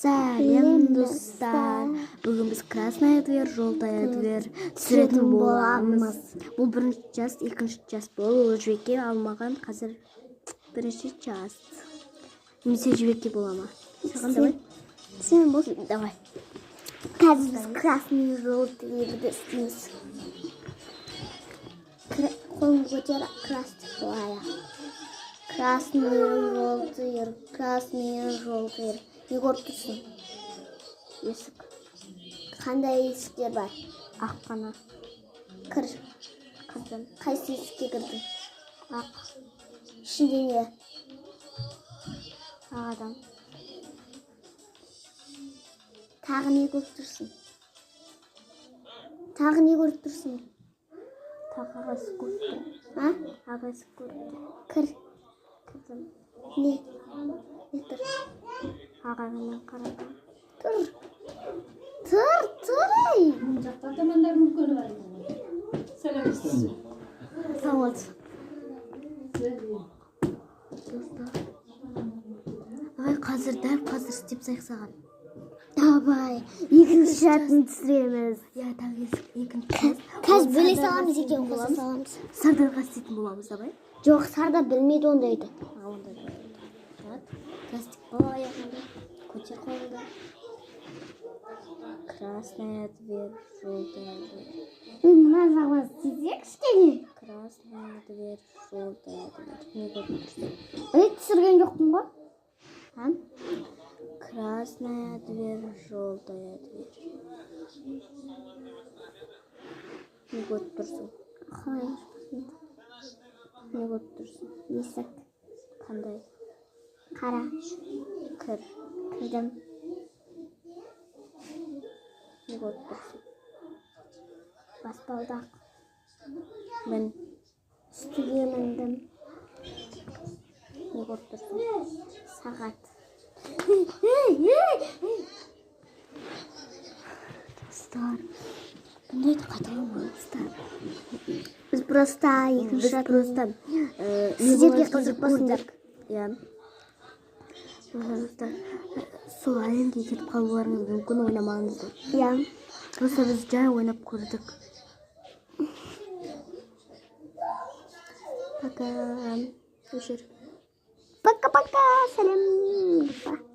Сәлем достар. Бүгін біз красная дверь, желтая дверь түсіретін боламыз. Бұл бірінші часть, екінші часть бұл жібекке алмаған, қазір бірінші часть. Немесе жібекке бола ма? Саған давай. Сен болсын. Давай. Қазір біз красный желтый істейміз. Қолын көтер, красный былай. Красный желтый. Не көріп тұрсың? Есік. Қандай есіктер бар? Ақ қана. Кір. Кірдім. Қайсы есікке кірдің? Ақ. Ішінде не? Ақ адам. Тағы не көріп тұрсың? Тағы не көріп тұрсың? Тағы ағасы көріпті. А? Ағасы көріпті. Кір. Кірдім. Не? Не тұр? Ағамен қарадым. Тұр. Тұр. Жақтарда мындай мүмкіні бар екен. Сәлеметсіз. Саламат. Давай дәл қазір істеп sayық саған. Давай. Екінші шартын түсіреміз. Я тағы екінші. Қазір бөле саламыз екен, қоса саламыз. Сардарға істейтін боламыз, давай. Жоқ, Сарда білмейді ондайды. Ондай. Пластик бал аяғында, көтер қолында. Красная дверь, желтая дверь. Мына жағына істесек кішкене. Красная дверь, желтая дверь. Не көріп тұрсың? Түсірген жоқпын ғой. Красная дверь, желтая дверь. Не көріп тұрсың? Қалай? Не көріп тұрсың? Есік. Қандай? Қара. Кір. Кірдім. Не көріп тұрсың? Баспалдақ. Мен Үстіге міндім. не көріп тұрсың? Сағат. Достар. Бұндайды қайталамаңыздар. Біз просто екінші Біз просто сіздерге қызық болсындар. Иә. Достар, сол әлемге кетіп қалуларыңыз мүмкін, ойнамаңыздар. Иә. Просто біз жай ойнап көрдік. Пока. Пока-пока. Сәлем.